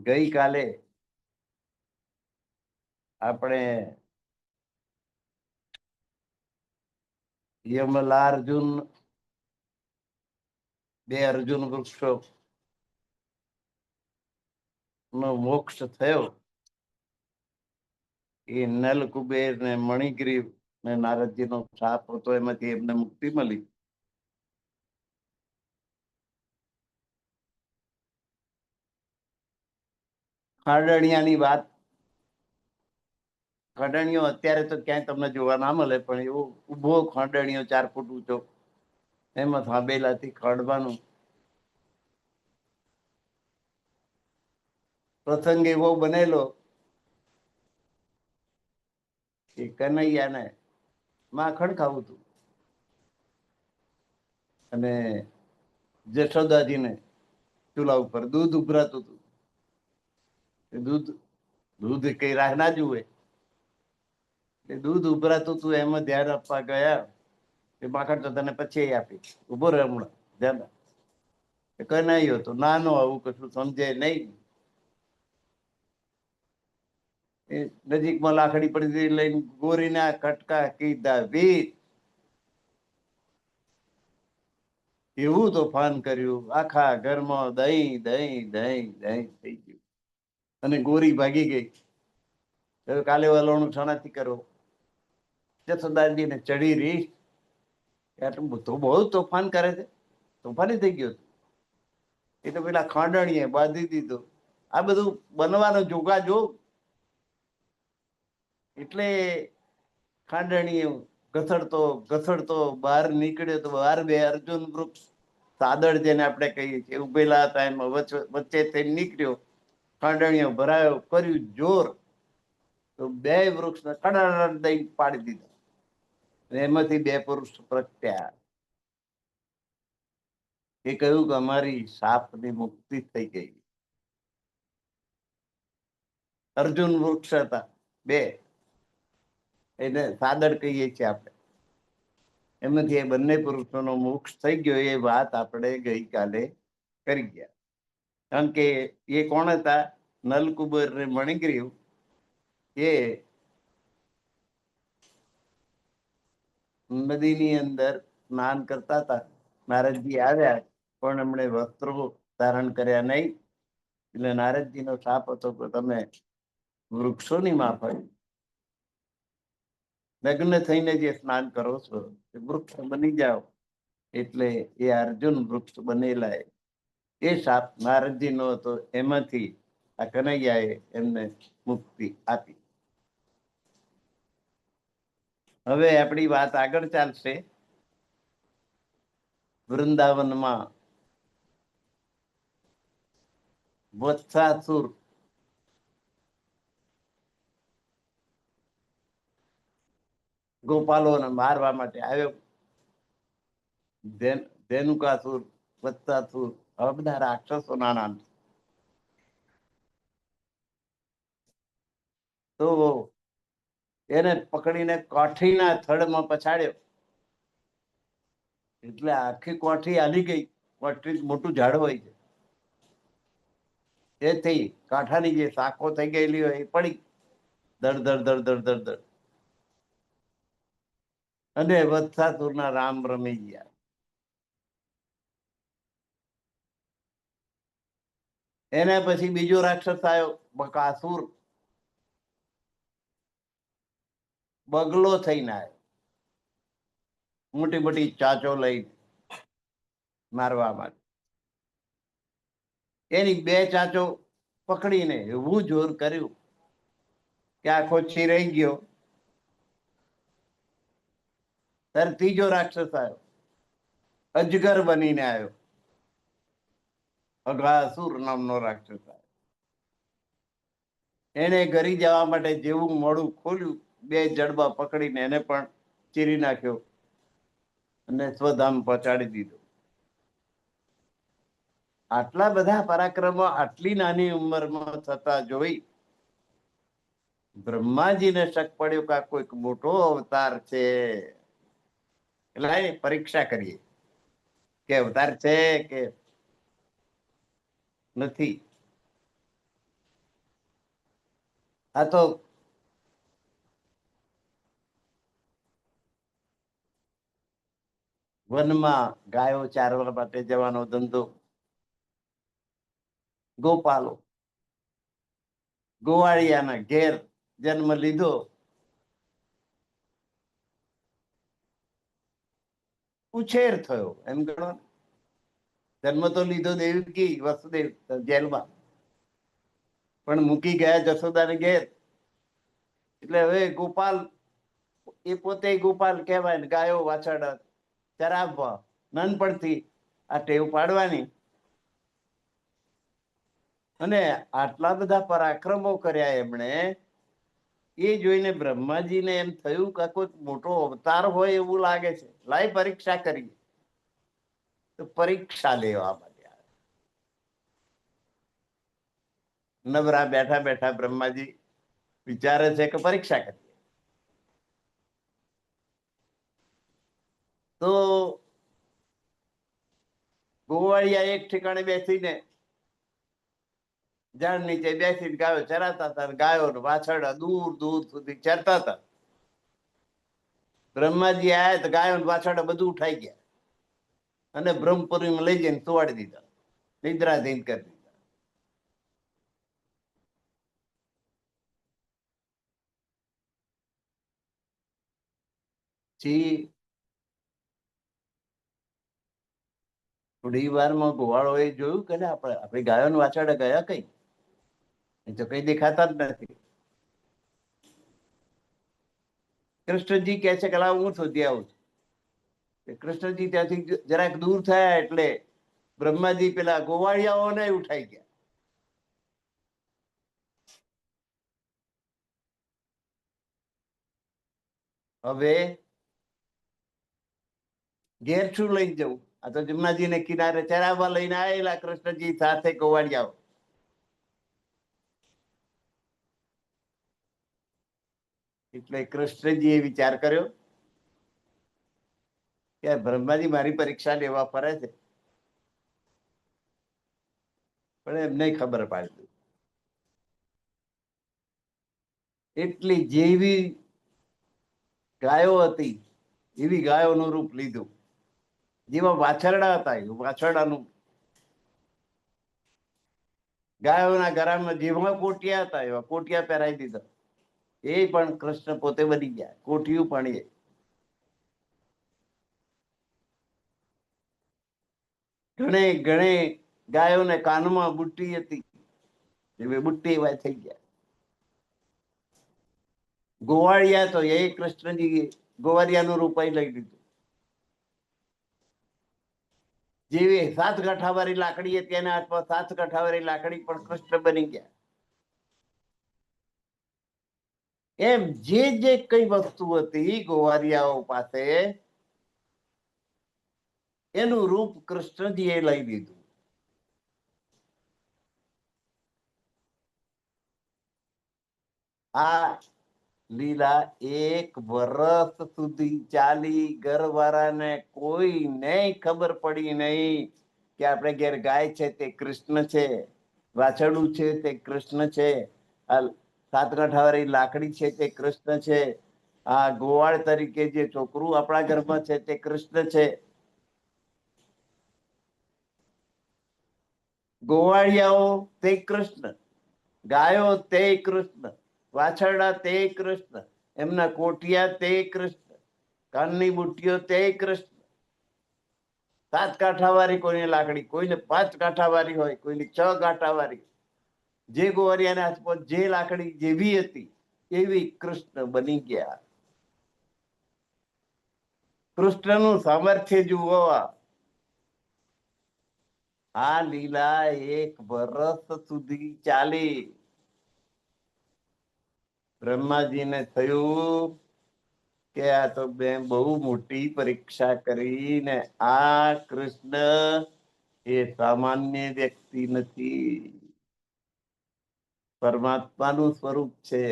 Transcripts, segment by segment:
ગઈકાલે આપણે યમલાર્જુન બે અર્જુન વૃક્ષો નો મોક્ષ થયો. એ નલ કુબેર ને મણિગ્રીવ ને નારદજી નો શાપ હતો, એમાંથી એમને મુક્તિ મળી. ખાંડણિયાની વાત, ખાંડણીઓ અત્યારે તો ક્યાંય તમને જોવા ના મળે, પણ એવો ઉભો ખાંડણીઓ 4 ફૂટ ઊંચો, એમાં થાંભેલાથી ખડવાનું પ્રસંગ એવો બનેલો કે કનૈયાને માખણ ખાવું હતું અને જશોદાજીને ચૂલા ઉપર દૂધ ઉભરાતું હતું. દૂધ કઈ રાહ ના જુએ, દૂધ ઉભરાતું હતું એમાં ધ્યાન આપવા ગયા કે માખણ તો તને પછી આપી, ઉભો રહે હમણાં ધ્યાન. કનૈયો તો નાનો, આવું કશું સમજે નહીં. એ નજીકમાં લાકડી પડી લઈને ગોરીના કટકા કીધા વીર. એવું તોફાન કર્યું, આખા ઘરમાં દહીં દહીં દહીં દહીં થઈ ગયું અને ગોરી ભાગી ગઈ. કાલે વલોણું છણાથી કરો. જસોદાજીને ચડી રહી, આટલું બધું બહુ તોફાન કરે છે, તોફાની થઈ ગયો. એ તો પેલા ખાંડણીએ બાંધી દીધો. આ બધું બનવાનો જોગાજોગ. એટલે ખાંડણીએ ઘસડતો ઘસડતો બહાર નીકળ્યો તો બહાર બે અર્જુન વૃક્ષ સાદળ જેને આપણે કહીએ છીએ ઉભેલા હતા, એમાં વચ્ચે થઈ નીકળ્યો. ખાંડણીઓ ભરાયો, કર્યું જોર તો બે વૃક્ષને કડાડ દઈ પાડી દીધા. એમાંથી બે પુરુષ પ્રગટ્યા. એ કહ્યું કે અમારી સાપની મુક્તિ થઈ ગઈ. અર્જુન વૃક્ષ હતા બે, એને સાદળ કહીએ છીએ આપણે. એમાંથી એ બંને પુરુષોનો મોક્ષ થઈ ગયો. એ વાત આપણે ગઈકાલે કરી ગયા. કારણ કે એ કોણ હતા? નલકુબર ને મણિગ્રીવ. એ નદીની અંદર સ્નાન કરતા હતા. નારદજી આવ્યા, પણ એમણે વસ્ત્રો ધારણ કર્યા નહીં. એટલે નારદજીનો શાપ હતો કે તમે વૃક્ષોની માફક લગ્ન થઈને જે સ્નાન કરો છો એ વૃક્ષ બની જાઓ. એટલે એ અર્જુન વૃક્ષ બનેલા એ શાપ નારદજી નો હતો. એમાંથી આ કનૈયાએ એમને મુક્તિ આપી. હવે આપણી વાત આગળ ચાલશે. વૃંદાવનમાં વત્સાસુર ગોપાલોને મારવા માટે આવ્યો. ધેનુકાસુર, વત્સાસુર, આ બધા રાક્ષસોના નામ. તો એને પકડીને કોઠીના થડમાં પછાડ્યો. એટલે આખી કોઠી હાલી ગઈ. કોઠી મોટું ઝાડ હોય છે, એ થઈ કાંઠાની જે શાખો થઈ ગયેલી હોય એ પડી દડ દડ દડ દડ દડ દડ. અને વત્સાસુરના રામ રમી ગયા. એના પછી બીજો રાક્ષસ આવ્યો, બકાસુર. બગલો થઈને આવ્યો, મોટી મોટી ચાચો લઈ મારવા માટે. એની બે ચાચો પકડીને એવું જોર કર્યું કે આખો ચીરાઈ ગયો. ત્યારે ત્રીજો રાક્ષસ આવ્યો, અજગર બનીને આવ્યો. અઘાસુર નામનો રાક્ષસ આવ્યો. એને ઘરી જવા માટે જેવું મોડું ખોલ્યું, બે જડબા પકડીને એને પણ ચીરી નાખ્યો અને સ્વધામ પહોંચાડી દીધો. આટલા બધા પરાક્રમો આટલી નાની ઉંમરમાં થતા જોઈ બ્રહ્માજીને શક પડ્યો કે કોઈક મોટો અવતાર છે. એટલે પરીક્ષા કરીએ કે અવતાર છે કે નથી. આ તો વનમાં ગાયો ચારવા માટે જવાનો ધંધો, ગોપાલો ગોવાળિયાના ઘેર જન્મ લીધો, ઉછેર થયો એમ ગણો. જન્મ તો લીધો દેવકી વસુદેવ જેલમાં, પણ મૂકી ગયા જશોદાને ઘેર. એટલે હવે ગોપાલ, એ પોતે ગોપાલ કહેવાય ને, ગાયો વાછડ ચરાવવા નાનપણથી આ ટેવ પાડવાની. અને આટલા બધા પરાક્રમો કર્યા એમણે, એ જોઈને બ્રહ્માજીને એમ થયું કે કોઈ મોટો અવતાર હોય એવું લાગે છે, લાય પરીક્ષા કરીએ. તો પરીક્ષા લેવા માટે નવરા બેઠા બેઠા બ્રહ્માજી વિચારે છે કે પરીક્ષા કરીએ. તો ગોવાળિયા એક ઠેકાણે બેસીને ઝાડ નીચે બેસીને ગાયો ચરાતા હતા. ગાયો વાછરડા દૂર દૂર સુધી ચરતા હતા. બ્રહ્માજી આયા તો ગાયો વાછરડા બધું ઉઠાઈ ગયા અને બ્રહ્મપુરીમાં લઈ જઈને સુવાડી દીધા, નિદ્રાધીન કરી દીધા. થોડી વારમાં ગોવાળો એ જોયું કે આપણી ગાયો વાછરડા ગયા કઈ, એ તો કઈ દેખાતા જ નથી. કૃષ્ણજી કહે છે કે હું શોધી આવું છું. કૃષ્ણજી ત્યાંથી જરાક દૂર થયા એટલે બ્રહ્માજી પેલા ગોવાળિયાઓને ઉઠાઈ ગયા. હવે ઘેર શું લઈને જવું? આ તો જમનાજીને કિનારે ચરાવવા લઈને આવેલા કૃષ્ણજી સાથે ગોવાળિયાઓ. એટલે કૃષ્ણજી એ વિચાર કર્યો કે બ્રહ્માજી મારી પરીક્ષા લેવા ફરે છે, પણ એમને ખબર પાડી. એટલી જેવી ગાયો હતી એવી ગાયોનું રૂપ લીધું, જેવા વાછરડા હતા એવું વાછરડાનું. ગાયોના ગળામાં જેવા કોટિયા હતા એવા કોટિયા પહેરાવી દીધા. એ પણ કૃષ્ણ પોતે બની ગયા, કોઠિયું પણ એ. ઘણે ઘણે ગાયોને કાનમાં બુટ્ટી હતી, બુટ્ટી એવા થઈ ગયા. ગોવાળિયા તો એ કૃષ્ણજી ગોવાળિયાનું રૂપ લઈ લીધું. જેવી 7 કાંઠાવાળી લાકડી હતી એના હાથમાં 7 કાંઠાવાળી લાકડી પણ કૃષ્ણ બની ગયા. એમ જે જે કઈ વસ્તુ હતી ગોવાળિયાઓ પાસે, એનું રૂપ કૃષ્ણજીએ લઈ લીધું. આ લીલા 1 વર્ષ સુધી ચાલી. ઘરવાળાને કોઈને ખબર પડી નહીં કે આપણે ઘેર ગાય છે તે કૃષ્ણ છે, વાછરડું છે તે કૃષ્ણ છે, આ 7 કાંઠાવાળી લાકડી છે તે કૃષ્ણ છે, આ ગોવાળ તરીકે જે છોકરું આપણા ઘરમાં છે તે કૃષ્ણ છે. ગોવાળિયાઓ તે કૃષ્ણ, ગાયો તે કૃષ્ણ, વાછરડા તે કૃષ્ણ, એમના કોઠિયા તે કૃષ્ણ, કાનની બુટ્ટીઓ તે કૃષ્ણ. 7 કાંઠાવાળી કોઈને લાકડી, કોઈને 5 કાંઠાવાળી હોય, કોઈને 6 કાંઠાવાળી. જે ગોવાળિયાના હાથમાં જે લાકડી જેવી હતી એવી કૃષ્ણ બની ગયા. કૃષ્ણનું સામર્થ્ય જુઓ. આ લીલા 1 વર્ષ સુધી ચાલી. બ્રહ્માજીને થયું કે આ તો મેં બહુ મોટી પરીક્ષા કરીને આ કૃષ્ણ એ સામાન્ય વ્યક્તિ નથી, પરમાત્માનું સ્વરૂપ છે.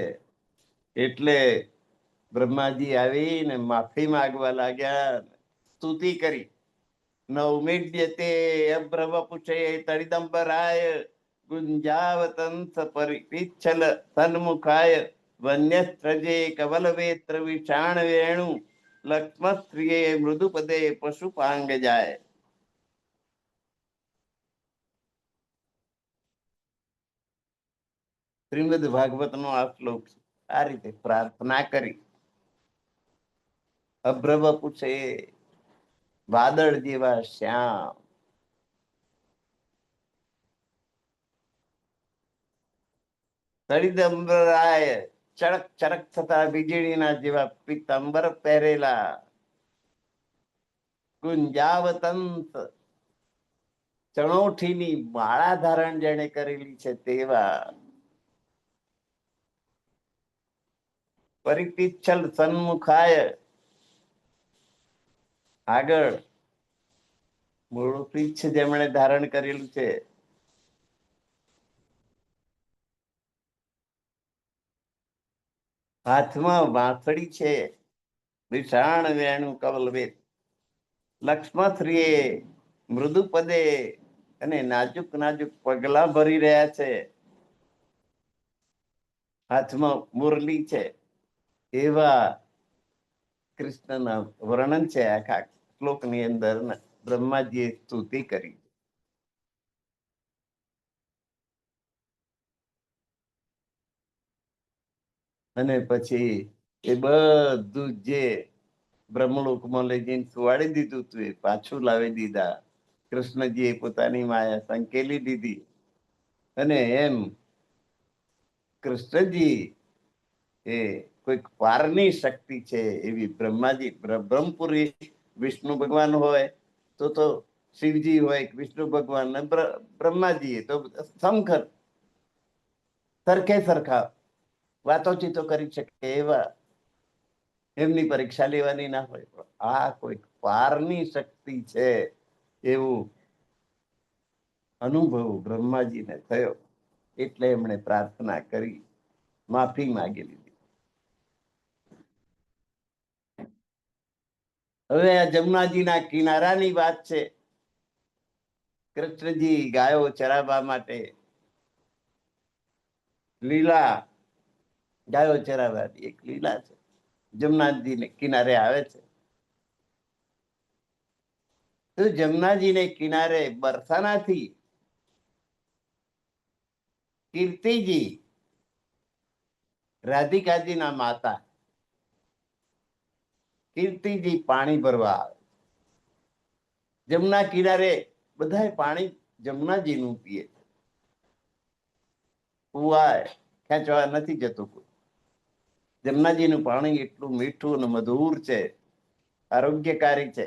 એટલે બ્રહ્માજી આવીને માફી માંગવા લાગ્યા, સ્તુતિ કરી. નૌમિડ્યતે અબ્રહ્મ પૂછે તડિદંબરાય ગુંજાવતંસ પરિપિચ્છલ સન્મુખાય વન્યસ્ત્રજે કવલવેત્ર વિષાણ વેણુ લક્ષ્મસ્ત્રીએ મૃદુપદે પશુપાંગ જાય. શ્રીમદ ભાગવત નો આ શ્લોક છે. આ રીતે પ્રાર્થના કરી. અભ્રવ પૂછે વાદળ જેવા શ્યામ, તળિદંબરાય ચળક ચરક થતા વીજળીના જેવા પીતાંબર પહેરેલા, ગુંજાવતંત ચણોઠીની માળા ધારણ જેણે કરેલી છે તેવા, પરિપિચ્છલ સન્મુખાય આગળ મૂળ પીછ જેમણે ધારણ કરેલું છે, હાથમાં વાંસળી છે, વિષાણ વેણુ કવલવેત, લક્ષ્મશ્રીએ મૃદુ પદે અને નાજુક નાજુક પગલા ભરી રહ્યા છે, હાથમાં મુરલી છે, એવા કૃષ્ણના વર્ણન છે આખા શ્લોકની અંદર. બ્રહ્માજીએ સ્તુતિ કરી. અને પછી એ બધું જે બ્રહ્મલોકમાં લઈ જઈને સુવાડી દીધું હતું એ પાછું લાવી દીધા. કૃષ્ણજીએ પોતાની માયા સંકેલી દીધી. અને એમ કૃષ્ણજી એ કોઈક પારની શક્તિ છે એવી બ્રહ્માજી, બ્રહ્મપુરી વિષ્ણુ ભગવાન હોય તો શિવજી હોય, વિષ્ણુ ભગવાન, બ્રહ્માજી તો સમખર સરખે સરખા વાતોચીતો કરી શકે એવા, એમની પરીક્ષા લેવાની ના હોય. આ કોઈક પારની શક્તિ છે એવું અનુભવ બ્રહ્માજીને થયો. એટલે એમણે પ્રાર્થના કરી, માફી માંગી લીધી. હવે આ જમુનાજીના કિનારાની વાત છે. કૃષ્ણજી ગાયો ચરાવવા માટે લીલા ગાયો ચરાવવાની એક લીલા છે. જમુનાજીને કિનારે આવે છે. તો જમુનાજીને કિનારે બરસાનાથી કીર્તિજી, રાધિકાજીના માતા કીર્તિજી પાણી ભરવા આવે. જમુના કિનારે બધા પાણી જમુનાજીનું પીએ. કુવા ખેંચવા નથી જતું કોઈ. જમુનાજીનું પાણી એટલું મીઠું અને મધુર છે, આરોગ્યકારી છે.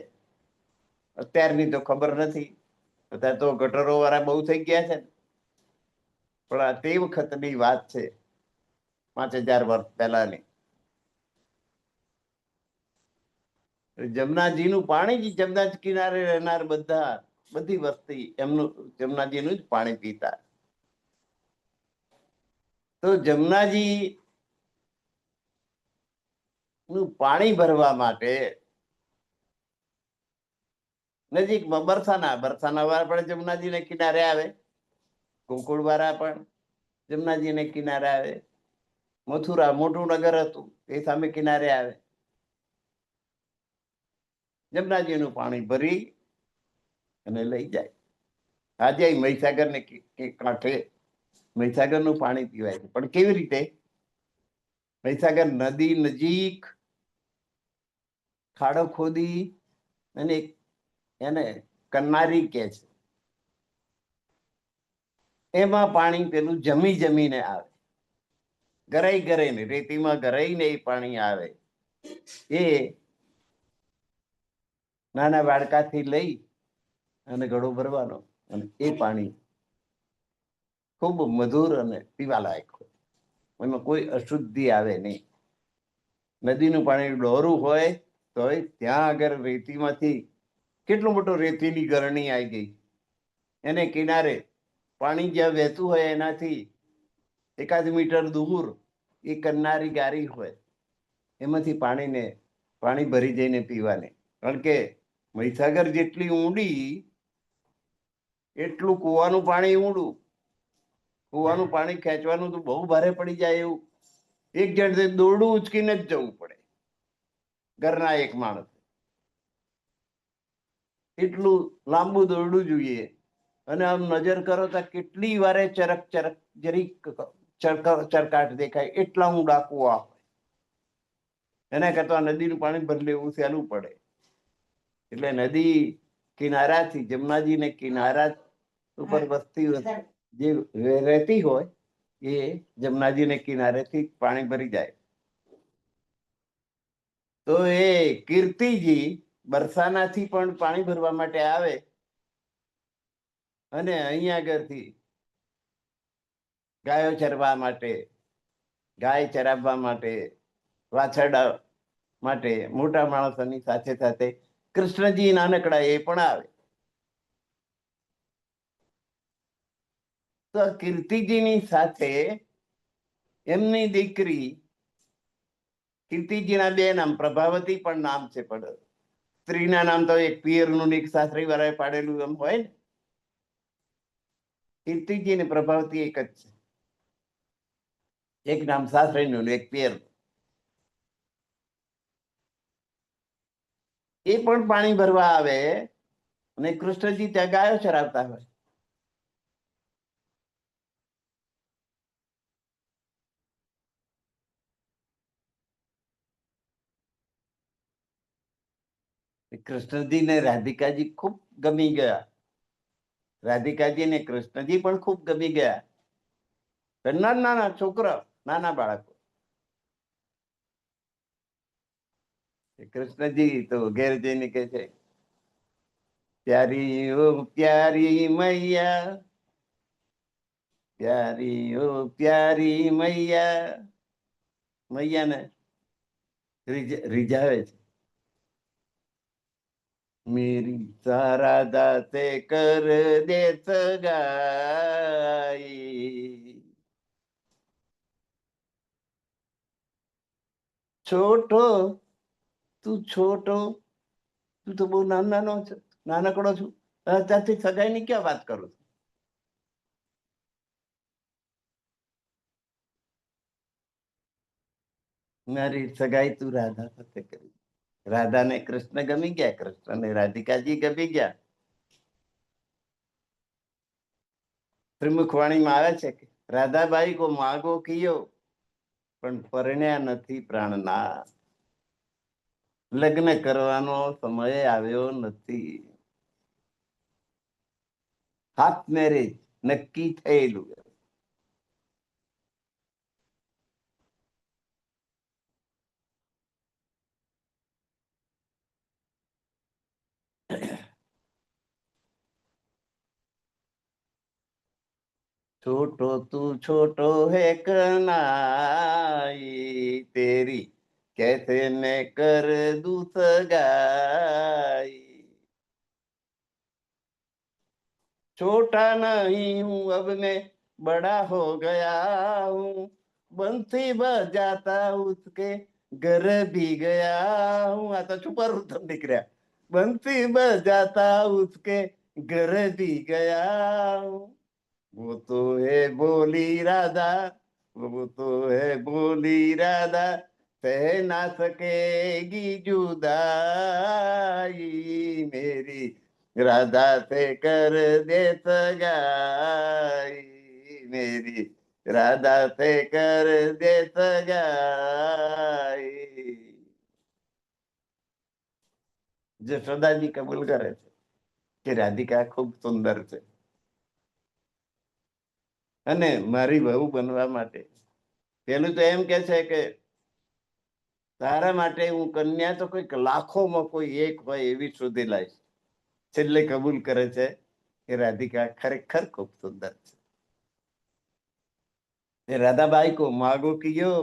અત્યારની તો ખબર નથી, અત્યારે તો ગટરો વાળા બહુ થઈ ગયા છે, પણ આ તે વખતની વાત છે, 5000 વર્ષ પહેલાની. જમુનાજીનું પાણી જ જમુના કિનારે રહેનાર બધી વસ્તી એમનું જમુનાજીનું જ પાણી પીતા. તો જમુનાજી નું પાણી ભરવા માટે નજીકમાં બરસાના વાળા પણ જમુનાજીને કિનારે આવે, ગોકુળ વાળા પણ જમુનાજીને કિનારે આવે, મથુરા મોટું નગર હતું એ સામે કિનારે આવે. જમુનાજીનું પાણી ભરી અને લઈ જાય. આજે મહીસાગર ને કાંઠે મહીસાગરનું પાણી પીવાય છે. પણ કેવી રીતે? મહીસાગર નદી નજીક ખાડો ખોદી અને એને કન્નારી કે છે, એમાં પાણી પેલું જમીને આવે, ગરાઈને રેતીમાં ગરાઈને એ પાણી આવે. એ નાના બાળકાથી લઈ અને ઘડો ભરવાનો, અને એ પાણી ખૂબ મધુર અને પીવાલાયક હોય. એમાં કોઈ અશુદ્ધિ આવે નહીં. નદીનું પાણી ડોરું હોય તો ત્યાં આગળ રેતીમાંથી કેટલું મોટું રેતીની ગરણી આવી ગઈ, એને કિનારે પાણી જ્યાં વહેતું હોય એનાથી 1 મીટર દૂર એ કન્નારી ગારી હોય, એમાંથી પાણી ભરી જઈને પીવાને. કારણ કે મહીસાગર જેટલી ઊંડી એટલું કૂવાનું પાણી ઊંડું, કુવાનું પાણી ખેંચવાનું તો બહુ ભારે પડી જાય એવું એક જણ દોરડું ઉચકીને જ જવું પડે ઘરના એક માણસ, એટલું લાંબુ દોરડું જોઈએ. અને આમ નજર કરો તો કેટલી વારે ચરક ચરક જરીક ચરકાટ દેખાય એટલા ઊંડા કુવા હોય. એના કરતા નદીનું પાણી ભરી લેવું સહેલું પડે. એટલે નદી કિનારાથી જમનાજી ને કિનારા ઉપર વસ્તી જે રહેતી હોય એ જમનાજી ને કિનારેથી પાણી ભરી જાય. તો એ કીર્તિજી બરસાનાથી પણ પાણી ભરવા માટે આવે અને અહીંયા આગળથી ગાયો ચરવા માટે, ગાય ચરાવવા માટે, વાછરડા માટે મોટા માણસોની સાથે સાથે કૃષ્ણજી નાનકડા એ પણ આવે. તો કીર્તિજીની સાથે એમની દીકરી, કીર્તિજીના બે નામ, પ્રભાવતી પણ નામ છે, પણ સ્ત્રીના નામ તો એક પિયરનું એક સાસરી વાળાએ પાડેલું એમ હોય ને. કીર્તિજી ને પ્રભાવતી એક જ છે, એક નામ સાસરીનું એક પિયર. એ પણ પાણી ભરવા આવે અને કૃષ્ણજી ત્યાં ગાયો ચરાવતા હોય. કૃષ્ણજી ને રાધિકાજી ખૂબ ગમી ગયા. રાધિકાજી ને કૃષ્ણજી પણ ખૂબ ગમી ગયા. નાના નાના છોકરા, નાના બાળકો. કૃષ્ણજી તો ઘેર જઈને કે છે, પ્યારી ઓ પ્યારી મૈયા, પ્યારી ઓ પ્યારી મૈયા. મૈયાને રીઝાવે છે. મેરી સારાધા તે કર દે સગાઈ, છોટો તું છોટો, તું તો બહુ નાનો છે, નાનકડો છું, ત્યાંથી સગાઈ ની ક્યાં વાત કરું? મારી સગાઈ તું રાધા સાથે કરી. રાધા ને કૃષ્ણ ગમી ગયા, કૃષ્ણ ને રાધિકાજી ગમી ગયા. ત્રિમુખવાણીમાં આવે છે કે રાધાબાઈ કો માગો કિયો પણ પરણ્યા નથી પ્રાણના. લગ્ન કરવાનો સમય આવ્યો નથી. હાફ મેરેજ નક્કી થયેલું. छोटो तू छोटो है कनाई तेरी कैसे मैं कर दूं सगाई. छोटा नहीं हूं अब मैं बड़ा हो गया हूं, बंसी बजाता उसके घर भी गया हूं. આ તો છુપા રૂતમ નીકળ્યા. बंसी बजाता उसके घर भी गया हूं. वो तो है बोली राधा, वो तो है बोली राधा, सह ना सकेगी जुदाई. मेरी राधा से कर दे सगाई, मेरी राधा से कर दे सगाई. જશોદાજી કબૂલ કરે છે કે રાધિકા ખૂબ સુંદર છે અને મારી વહુ બનવા માટે. પેલું તો એમ કે છે કે તારા માટે હું કન્યા તો કોઈક લાખોમાં કોઈ એક હોય એવી શોધી લાવીશ. છેલ્લે કબૂલ કરે છે કે રાધિકા ખરેખર ખૂબ સુંદર છે. રાધાબાઈ કો માગો કિયો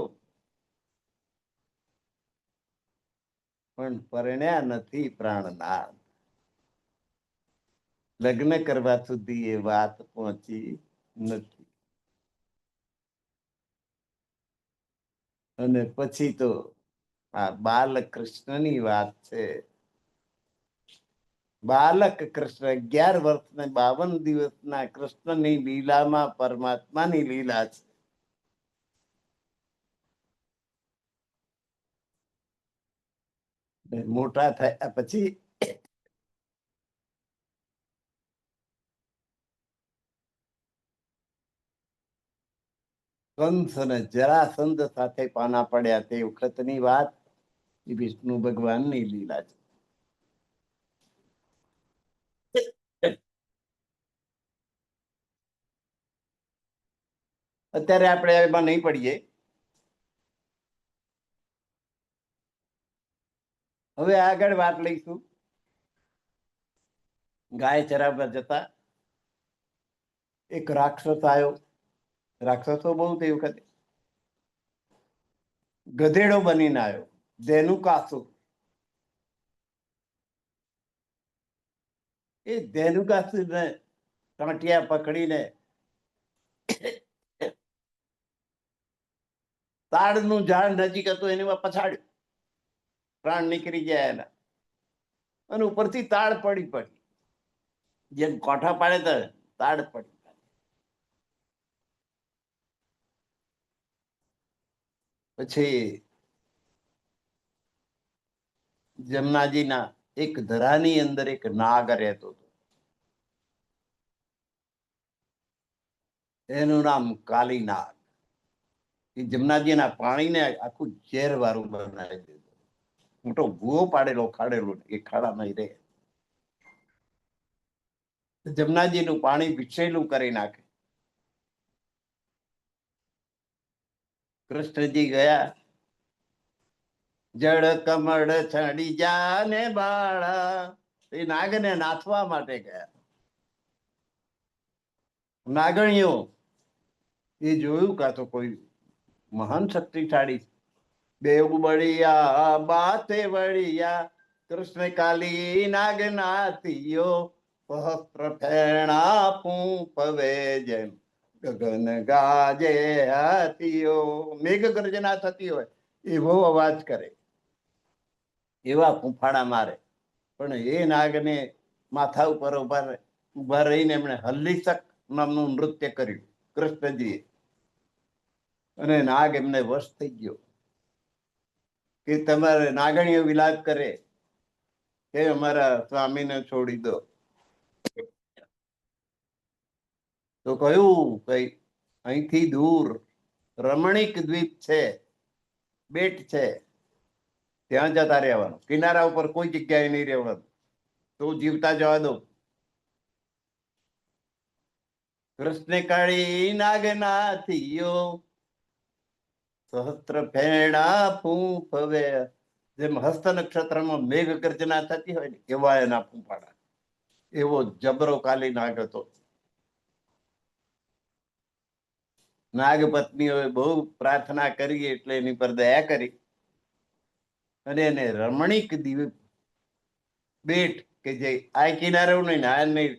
પણ પરણ્યા નથી પ્રાણનાથ. લગ્ન કરવા સુધી એ વાત પહોંચી નથી. અને પછી તો આ બાલકૃષ્ણની વાત છે. બાલક કૃષ્ણ 11 વર્ષ ને 52 દિવસના કૃષ્ણની લીલામાં પરમાત્માની લીલા છે. મોટા થયા પછી કંસ અને જરાસંધ સાથે પાના પડ્યા તે વખતની વાત. એ વિષ્ણુ ભગવાનની લીલા છે. અત્યારે આપણે એમાં નહીં પડીએ. હવે આગળ વાત લઈશું. ગાય ચરાવવા જતા એક રાક્ષસ આવ્યો. રાક્ષસો બહુ તે વખતે. ગધેડો બનીને આવ્યો. ધેનુકાસુર. એ ધેનુકાસુરને કાંટિયા પકડીને તાડનું ઝાડ નજીક હતું એની પછાડ્યું. પ્રાણ નીકળી ગયા એના. અને ઉપરથી તાડ પડી. જેમ કોઠા પાડે તો તાડ પડી. પછી જમનાજીના એક ધરાની અંદર એક નાગ રહેતો હતો. એનું નામ કાલી નાગ. એ જમનાજીના પાણીને આખું ઝેર વાળું બનાવી દીધું. મોટો ભૂવો પાડેલો ખાડેલો એ ખાડામાં રહે. જમનાજીનું પાણી વિષેલું કરી નાખે. કૃષ્ણજી ગયા. જળ કમળ છડી જાને બાળા. એ નાગને નાથવા માટે ગયા. નાગણીઓ એ જોયું કાં તો કોઈ મહાન શક્તિશાળી. બેવ બળિયા બાતે વળિયા કૃષ્ણ કાલી નાગ નાથિયો સહસ્ત્ર ફેણા પૂપવે જેમ ગગન ગાજે હાથીઓ. મેઘ ગર્જના થતી હોય એવો અવાજ કરે, એવા ફૂંફાડા મારે. પણ એ નાગને માથા ઉપર ઉભા રહીને એમણે હલ્લીસક નામનું નૃત્ય કર્યું કૃષ્ણજીએ. અને નાગ એમને વશ થઈ ગયો કે તમારે નાગણીઓ વિલાપ કરે કે અમારા સ્વામીને છોડી દો. તો કહ્યું કઈ અહીંથી દૂર રમણીક દ્વીપ છે, બેટ છે, ત્યાં જતા રહેવાનું. કિનારા ઉપર કોઈ જગ્યાએ નહીં રહેવાનું. તો જીવતા જવા દો. કૃષ્ણ કાળી નાગનાથિયો સહસ્ત્ર ફેણા ફૂંફવે. જેમ હસ્ત નક્ષત્રમાં મેઘ ગર્જના થતી હોય ને એવા એના ફૂંફાડા. એવો જબરો કાલી નાગ હતો. નાગ પત્નીઓએ બહુ પ્રાર્થના કરી એટલે એની પર દયા કરી અને એને રમણીક દ્વીપ બેટ કે જે આ કિનારો નહીં ને આ નહીં,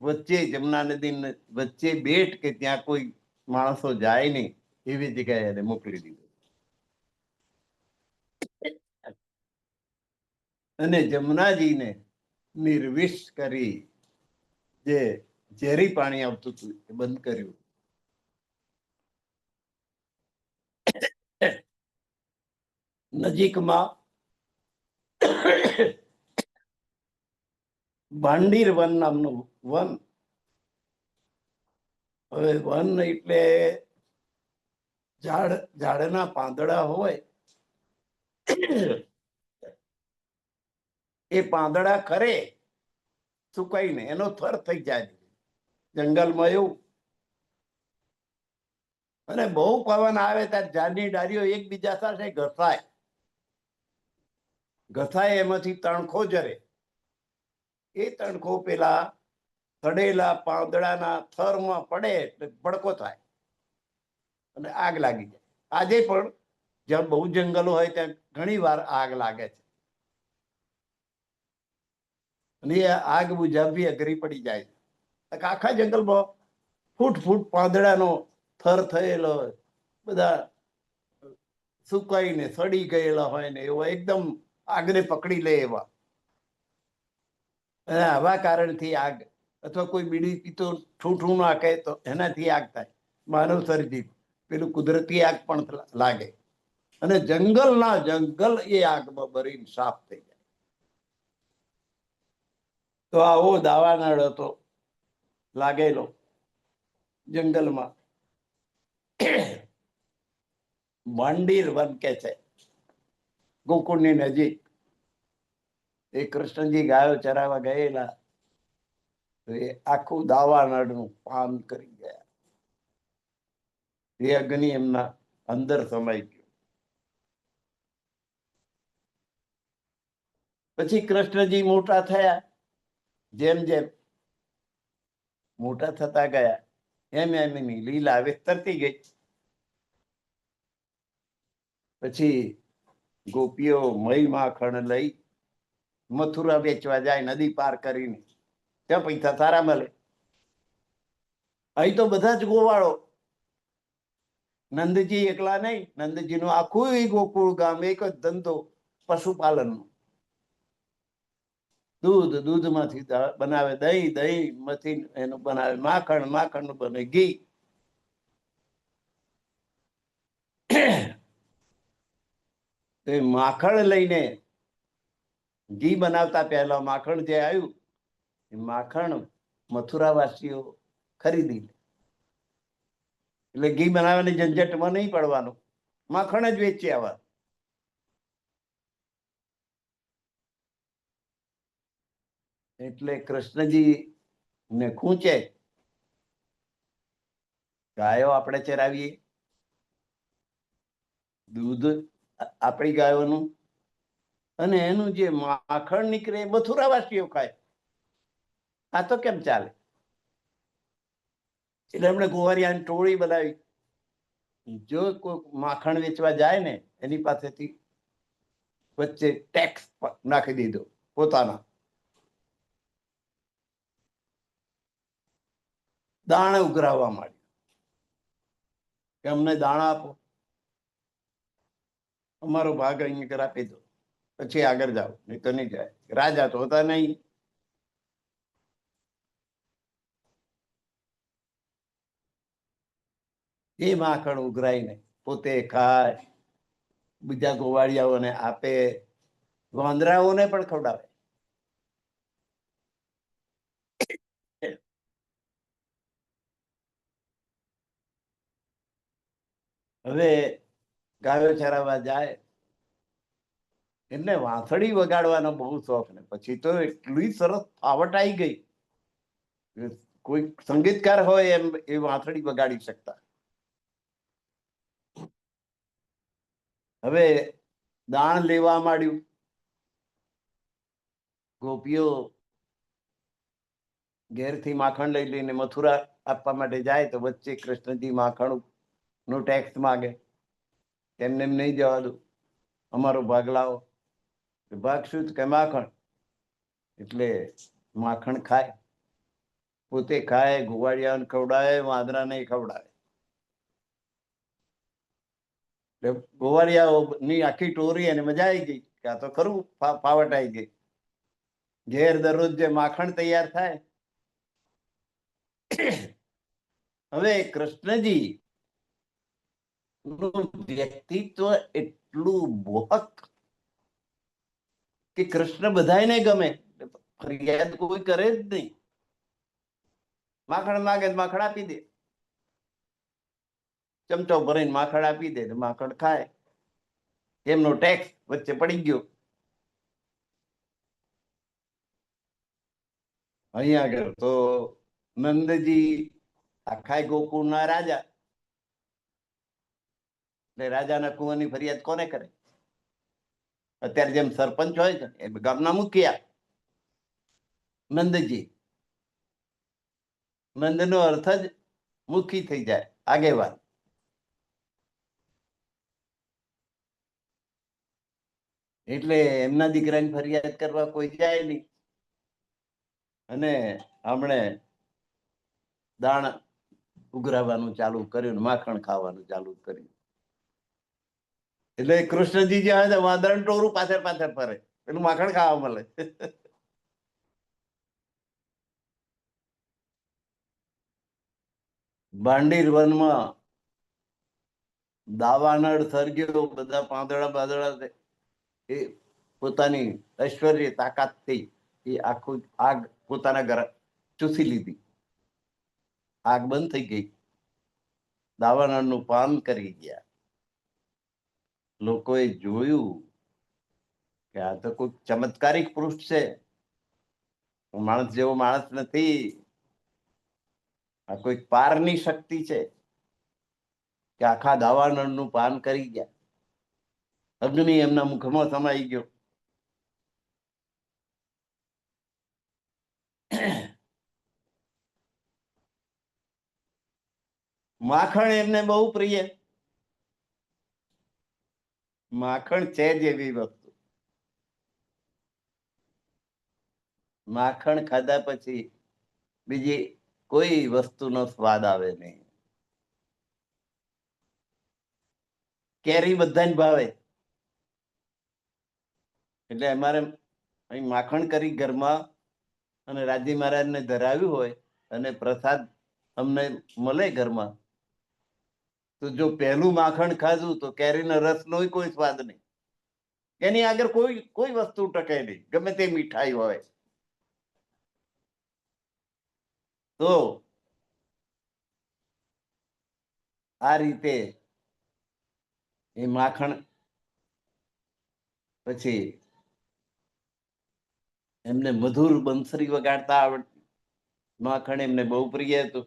વચ્ચે જમુના નદી વચ્ચે બેટ કે ત્યાં કોઈ માણસો જાય નહીં એવી જગ્યાએ એને મોકલી દીધો. અને જમુનાજીને નિર્વિષ કરી. જે ઝેરી પાણી આવતું હતું એ બંધ કર્યું. નજીકમાં ભાંડીર વન નામનું વન. હવે વન એટલે ઝાડના પાંદડા હોય. એ પાંદડા ખરે સુકાઈને એનો થર થઈ જાય જંગલમાં એવું. અને બહુ પવન આવે ત્યારે ઝાડની ડાળીઓ એકબીજા સાથે ઘસાય એમાંથી તણખો જરે. એ તણખો પેલા સડેલા પાંદડાના થરમાં પડે એટલે ભડકો થાય અને આગ લાગી જાય. આજે પણ જ્યાં બહુ જંગલો હોય ત્યાં ઘણી વાર આગ લાગે છે. અને એ આગ બુઝાવવી અઘરી પડી જાય છે. આખા જંગલમાં ફૂટ પાંદડાનો થર થયેલો હોય, બધા સુકાઈને સડી ગયેલા હોય ને એવા એકદમ આગને પકડી લે એવા. અને આવા કારણથી આગ, અથવા કોઈ બીડી પીતો ઠૂઠું નાખે તો એનાથી આગ થાય. માનવ સર્જિત પેલું કુદરતી આગ પણ લાગે, અને જંગલના જંગલ એ આગમાં બળીને સાફ થઈ જાય. તો આવો દાવાનળ હતો લાગેલો જંગલમાં. માંડીર વન કે છે, ગોકુળની નજીક. એ કૃષ્ણજી ગાયો ચરાવવા ગયેલા, તો એ આખું દાવાનળનું પાન કરી ગયા. એ અગ્નિ એમના અંદર સમાઈ ગયો. પછી કૃષ્ણજી મોટા થયા. જેમ જેમ મોટા થતા ગયા એમ એમ એની લીલા વિસ્તરતી ગઈ. પછી ગોપીઓ મહી માખણ લઈ મથુરા વેચવા જાય, નદી પાર કરીને. ત્યાં પૈસા સારા મળે. અહીં તો બધા જ ગોવાળો. નંદજી એકલા નહીં, નંદજીનું આખું ગોકુળ ગામ એક જ ધંધો, પશુપાલનનો. દૂધમાંથી બનાવે દહીં, દહીંમાંથી એનું બનાવે માખણ, માખણનું બને ઘી. તો માખણ લઈને ઘી બનાવતા પહેલા માખણ જે આવ્યું એ માખણ મથુરાવાસીઓ ખરીદી લે. એટલે ઘી બનાવવાની ઝંઝટમાં નહીં પડવાનું, માખણ જ વેચી આવવા. એટલે કૃષ્ણજી ને ખૂંચે, ગાયો આપણે ચરાવીએ, દૂધ આપણી ગાયોનું, અને એનું જે માખણ નીકળે એ મથુરાવાસીઓ ખાય. આ તો કેમ ચાલે? એટલે એમણે ગોવારિયાની ટોળી બનાવી. જો કોઈ માખણ વેચવા જાય ને એની પાસેથી વચ્ચે ટેક્સ નાખી દીધો પોતાના. દાણા ઉઘરાવવા માંડ્યું કે અમને દાણા આપો, અમારો ભાગ અહીં આપી દો, પછી આગળ જાઓ, નહીં તો નહીં જાય. રાજા તો હતા નહીં. એ માખણ ઉઘરાઈને પોતે ખાય, બીજા ગોવાળિયાઓને આપે, વાંદરાઓને પણ ખવડાવે. હવે ગાયો ચરાવવા જાય એટલે વાંસળી વગાડવાનો બહુ શોખ ને. પછી તો એટલી સરસ ફાવટ આવી ગઈ, કોઈ સંગીતકાર હોય એમ એ વાંસળી વગાડી શકતા. હવે દાણ લેવા માંડ્યું. ગોપીઓ ઘેરથી માખણ લઈ લઈને મથુરા આપવા માટે જાય, તો વચ્ચે કૃષ્ણજી માખણ નો ટેક્સ માગે. એમને એમ નહીં જવા દો, અમારો ભાગ લાવો. ભાગ શું કે માખણ. એટલે માખણ ખાય, પોતે ખાય, ગોવાળિયાને ખવડાવે, વાંદરાને ખવડાવે. એટલે ગોવાળિયાઓની આખી ટોરી એને મજા આવી ગઈ કે આ તો ખરું ફાવટ આવી ગઈ. ઘેર દરરોજ જે માખણ તૈયાર થાય. હવે કૃષ્ણજી નું વ્યક્તિત્વ એટલું મોહક કે કૃષ્ણ બધાને ગમે, ફરિયાદ કોઈ કરે જ નહીં. માખણ માગે માખણ આપી દે, ચમચો ભરીને માખણ આપી દે, માખણ ખાય. એમનો ટેક્સ વચ્ચે પડી ગયો. અહીંયા આગળ તો નંદજી આખા ગોકુળના રાજા, એટલે રાજાના કુંવરની ફરિયાદ કોને કરે? અત્યારે જેમ સરપંચ હોય છે એ ગામના મુખિયા. નંદજી, નંદનો અર્થ જ મુખી થઈ જાય, આગેવાન. એટલે એમના દીકરાની ફરિયાદ કરવા કોઈ જાય નહીં. અને હમણે દાણ ઉઘરાવવાનું ચાલુ કર્યું, માખણ ખાવાનું ચાલુ કર્યું. એટલે કૃષ્ણજી જે હોય વાંદરાનું ટોરું પાછળ પાછળ ફરે, પેલું માખણ ખાવા મળે. ભાંડીર વનમાં દાવાનળ સર્ગ્યો, બધા પાંદડા બાદડા એ પોતાની ઐશ્વર્ય તાકાતથી એ આખું આગ પોતાના ઘર ચૂસી લીધી. આગ બંધ થઈ ગઈ. દાવાનળનું પાન કરી ગયા. લોકોએ જોયું કે આ તો કોઈ ચમત્કારિક પુરુષ છે, માણસ જેવો માણસ નથી, આ કોઈ પારની શક્તિ છે કે આખા દાવાનળનું પાન કરી ગયા. અગ્નિ એમના મુખમાં સમાઈ ગયો. માખણ એમને બહુ પ્રિય. માખણ છે જેવી વસ્તુ, માખણ ખાધા પછી બીજી કોઈ વસ્તુનો સ્વાદ આવે નહીં. કેરી બધાને ભાવે, એટલે અમારે અહીં માખણ કરી ઘરમાં અને રાજી મહારાજને ધરાવ્યું હોય અને પ્રસાદ અમને મળે ઘરમાં, તો જો પહેલું માખણ ખાધું તો કેરીનો રસનો કોઈ સ્વાદ નહીં. એની આગળ કોઈ કોઈ વસ્તુ ટકે નહીં, ગમે તે મીઠાઈ હોય. તો આ રીતે એ માખણ પછી એમને મધુર બંસરી વગાડતા આવડતી. માખણ એમને બહુ પ્રિય હતું.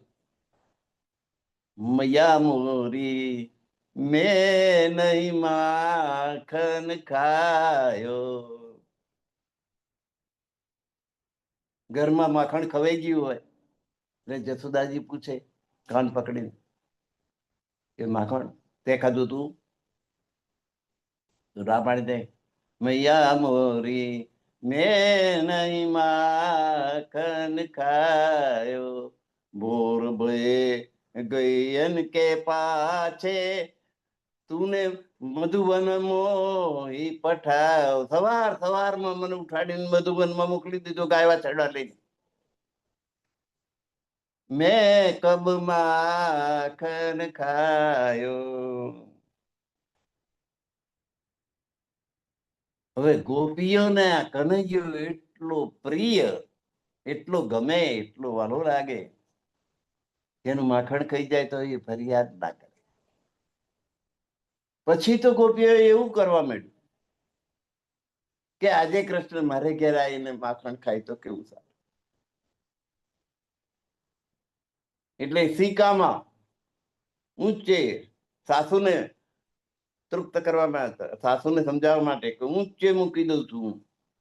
મૈયા મોરી મેં નહીં માખન ખાયો. ઘરમાં માખણ ખવાઈ ગયું હોય એટલે જસોદાજી પૂછે કાન પકડીને કે માખણ તે ખાધું તું? તો રા પાડી દે, મૈયા મોરી મેં નહીં માખન ખાયો, બોર ભય ગયન કે પાછે તુને મધુવન મોહી પઠાવ. સવાર સવારમાં મને ઉઠાડીને મધુવનમાં મોકલી દીધો ગાયવા ચડા લઈને. મેં કબ માખન ખાયો. હવે ગોપીઓને આ કનૈયો એટલો પ્રિય, એટલો ગમે, એટલો વાલો લાગે, એનું માખણ ખાઈ જાય તો એ ફરિયાદ ના કરે. પછી તો ગોપીઓ એવું કરવા માંડ્યું કે આજે કૃષ્ણ મારે ઘેર આવીને માખણ ખાય તો કેવું સારું. એટલે સિકામાં ઊંચે સાસુને તૃપ્ત કરવામાં, સાસુને સમજાવવા માટે કે ઊંચે મૂકી દઉં છું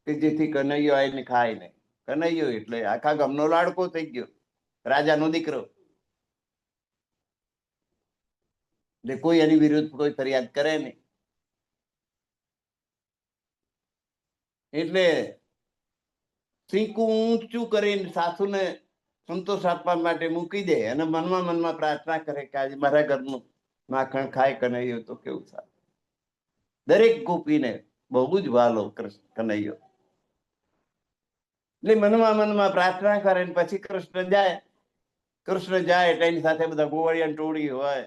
કે જેથી કનૈયો આવીને ખાય નહીં. કનૈયો એટલે આખા ગામનો લાડકો થઈ ગયો, રાજાનો દીકરો, એટલે કોઈ એની વિરુદ્ધ કોઈ ફરિયાદ કરે નહીં. એટલે સિંકું ઊંચું કરીને સાસુને સંતોષ આપવા માટે મૂકી દે અને મનમાં પ્રાર્થના કરે કે આજે મારા ઘરનું માખણ ખાય કનૈયો તો કેવું સારું. દરેક ગોપીને બહુ જ વાલો કનૈયો. એટલે મનમાં પ્રાર્થના કરે પછી કૃષ્ણ જાય. કૃષ્ણ જાય એટલે એની સાથે બધા ગોવાળિયા ટોળી હોય,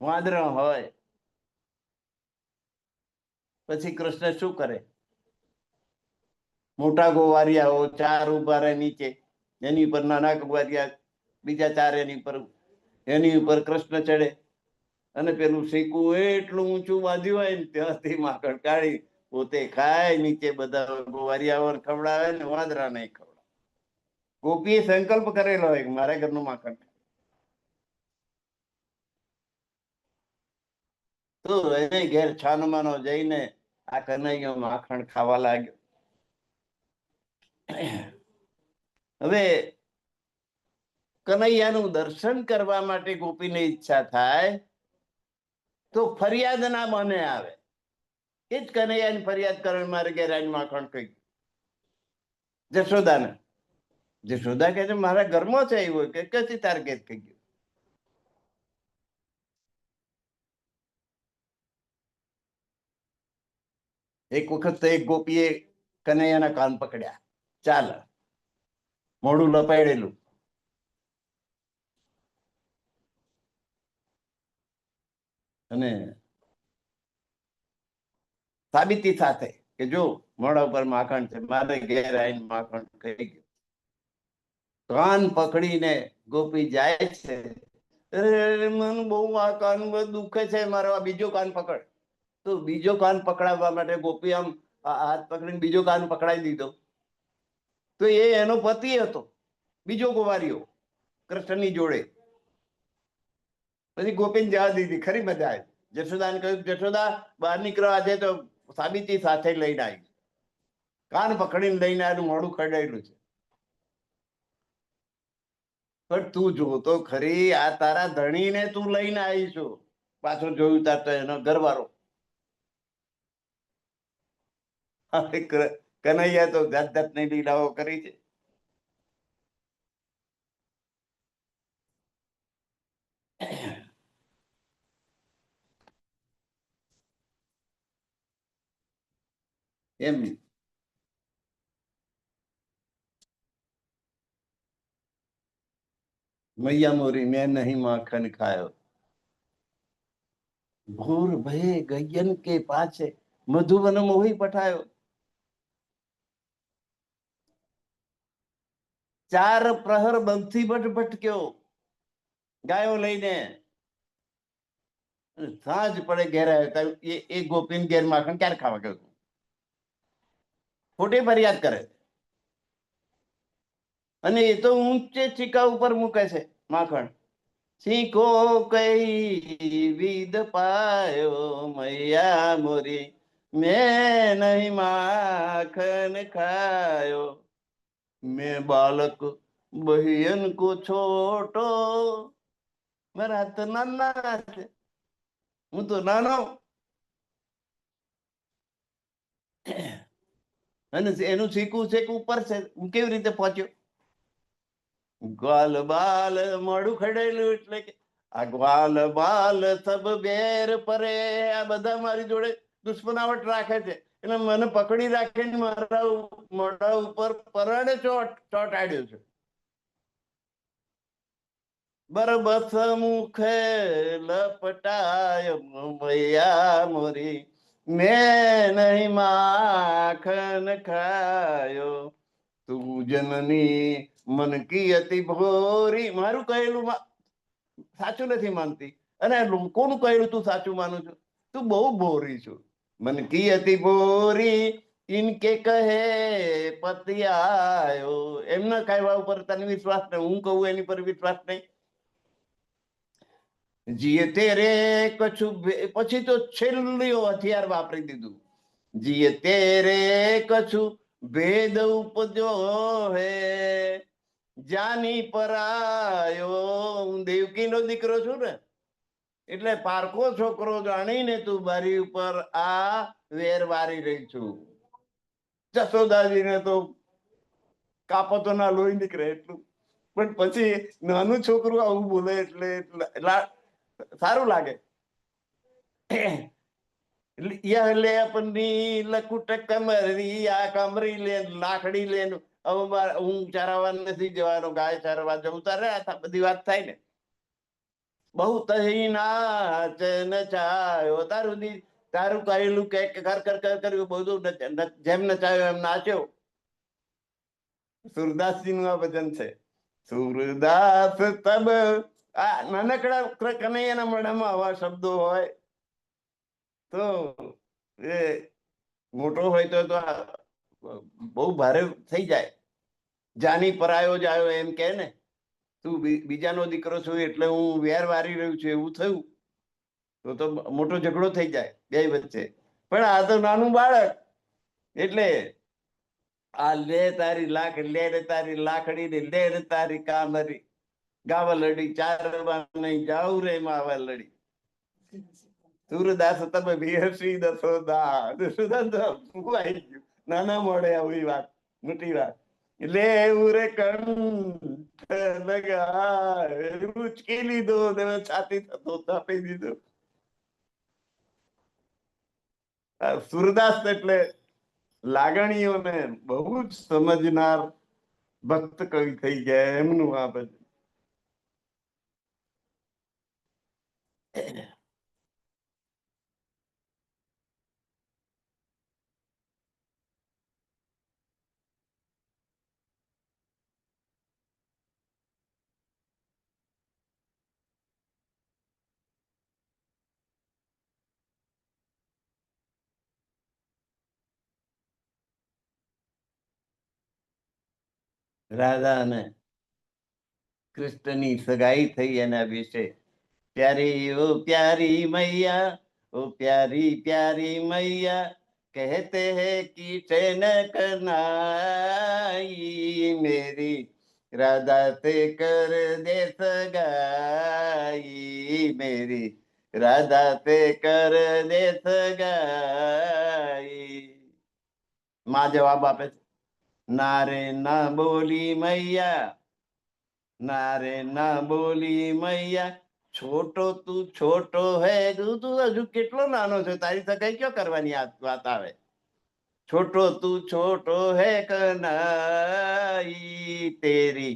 વાંદરા હોય. પછી કૃષ્ણ શું કરે? મોટા ગોવારિયાઓ 4 ઉભા રહે નીચે, એની ઉપર નાના ગોવારિયા બીજા 4 એની ઉપર કૃષ્ણ ચડે અને પેલું શીકું એટલું ઊંચું બાંધ્યું હોય ને ત્યાંથી માખણ કાઢી પોતે ખાય, નીચે બધા ગોવારિયાઓ ખવડાવે ને વાંદરા નહીં ખવડાવે. ગોપીએ સંકલ્પ કરેલો હોય કે મારા ઘરનું માખણ. તો એને ઘેર છાનમાનો જઈને આ કનૈયો માખણ ખાવા લાગ્યો. હવે કનૈયાનું દર્શન કરવા માટે ગોપીને ઈચ્છા થાય તો ફરિયાદ ના મને આવે. એ જ કનૈયાની ફરિયાદ કરે મારે ઘેર આવીને માખણ ખાઈ. જશોદાને જશોદા કહે છે મારા ઘરમાં છે એવું કે કથી તાર ઘેર ખાઈ ગયું. એક વખત તો એક ગોપીએ કનૈયાના કાન પકડ્યા, ચાલ, મોઢું લપાડેલું. અને સાબિતી સાથે કે જો મોઢા ઉપર માખણ છે, મારે ઘેર આવીને માખણ ખાઈ ગયું. કાન પકડીને ગોપી જાય છે, મને બહુ આ કાન દુખે છે, મારો આ બીજો કાન પકડ. તો બીજો કાન પકડાવવા માટે ગોપી આમ હાથ પકડીને બીજો કાન પકડાવી દીધો. તો એ એનો પતિ હતો, બીજો કુંવારીઓ કૃષ્ણની જોડે. પછી ગોપીને જવા દીધી. ખરી મજા આવી. જશોદાને કહ્યું, જશોદા બહાર નીકળો, આજે તો સાબિતી સાથે લઈને આવી, કાન પકડીને લઈને આવ્યું, મોડું ખડાયેલું છે. પણ તું જો તો ખરી, આ તારા ધણીને તું લઈને આવીશું. પાછો જોયું તાર તો એનો ઘરવાળો. કનૈયા તો જાત જાતની લીલાઓ કરી છે. એમ મૈયા મોરી મેં નહીં માખન ખાયો, ભૂર ભય ગયન કે પાછે મધુવન મોહી પઠાયો. 4 પ્રહર બંથી બટ ભટક્યો ગાયો લઈને, સાંજ પડે ઘેર આવ્યો. એ ગોપીન ઘેર માખણ ક્યારે ખાવા ગયો? ખોટી ફરિયાદ કરે. અને એ તો ઊંચે ચીકા ઉપર મૂકે છે માખણ. શીખો કઈ વિધ પાયો મૈયા મોરી મેં નહીં માખન ખાયો. મેં બાલક બહિયન કો છોટો, મારા હાથ નાના છે, હું તો નાનો. અને એનું શીખવું છે કે ઉપર છે, હું કેવી રીતે પહોંચ્યો? ગ્વાલ બાલ મોડું ખડેલું એટલે કે આ ગ્વાલ બાલ સબ બેર પરે, આ બધા મારી જોડે દુશ્મનાવટ રાખે છે, એટલે મને પકડી રાખીને મારા મોઢા ઉપર પરાણે ચોંટાડ્યો છે. બરબસ મુખે લપટાય મૈયા મોરી મેં નહીં માખન ખાયો. તું જનની મન કી અતિ ભોરી, મારું કહેલું સાચું નથી માનતી, અને લોકોનું કહેલું તું સાચું માનું છું. તું બહુ બોરી છું. મન કી અતિ ભોરી ઇનકે કહે પતિ આયો. એમના કહેવા ઉપર તને વિશ્વાસ નહીં, હું કહું એની પર વિશ્વાસ નહીં. જીએ તેરે કછું, પછી તો છેલ્લું હથિયાર વાપરી દીધું. જીએ તેરે કછું ભેદ ઉપજો હે જાની પરાયો. હું દેવકી નો દીકરો છું ને, એટલે પારકો છોકરો જાણીને તું બારી ઉપર આ વેર વારી રહી છું. જશોદાજીને તો કાપતો ના લોહી નીકળે એટલું. પણ પછી નાનું છોકરું આવું બોલે એટલે સારું લાગે. લે આપની લકુટ કમરી, આ કમરી લે, લાકડી લે. હવે હું ચારવા નથી જવાનો, ગાય ચારવા જવું તારે આ બધી વાત થાય ને. બહુ તહી નાચ નચાયો, તારું કહેલું કે કર કર કર કર્યું બધું જેમ નચાયો એમ નાચ્યો. સુરદાસજી નું આ ભજન છે. સુરદાસ તબ, આ નાનકડા કનૈયાના મોઢામાં આવા શબ્દો હોય તો એ મોટો હોય તો બહુ ભારે થઈ જાય. જાની પરાયો જાયો એમ કે ને, તું બીજાનો દીકરો છું એટલે હું વેર વારી રહ્યું છું એવું થયું તો મોટો ઝઘડો થઈ જાય બે વચ્ચે. પણ આ તો નાનું બાળક એટલે આ લે તારી તારી લાકડી ને લે રે તારી કામરી, ગાવા લડી ચારવા નહીં જાઉં રે માવા લડી. સુરદાસ તમે વિહસી દસોદા, આવી ગયું નાના મોડે આવી વાત, મોટી વાત. લેવું રે કંઠ લગાય, ઉચકી લીધો, છાતી થતો તાપી દીધો. સુરદાસ એટલે લાગણીઓને બહુ જ સમજનાર ભક્ત કવિ થઈ ગયા એમનું આ બધું. રાધા અને કૃષ્ણની સગાઈ થઈ એના વિશે પ્યારી ઓ પ્યારી મૈયા ओ प्यारी प्यारी मैया कहते हैं कि चैन कनाई मेरी राधा से कर दे सगाई मेरी राधा से कर दे सगाई માં જવાબ આપે છે ના રે ના બોલી મૈયા ના રે ના બોલી મૈયા છોટો તું છોટો હે તું હજુ કેટલો નાનો છે તારી સગાઈ ક્યાં કરવાની આ વાત આવે छोटो तू छोटो है कनाई तेरी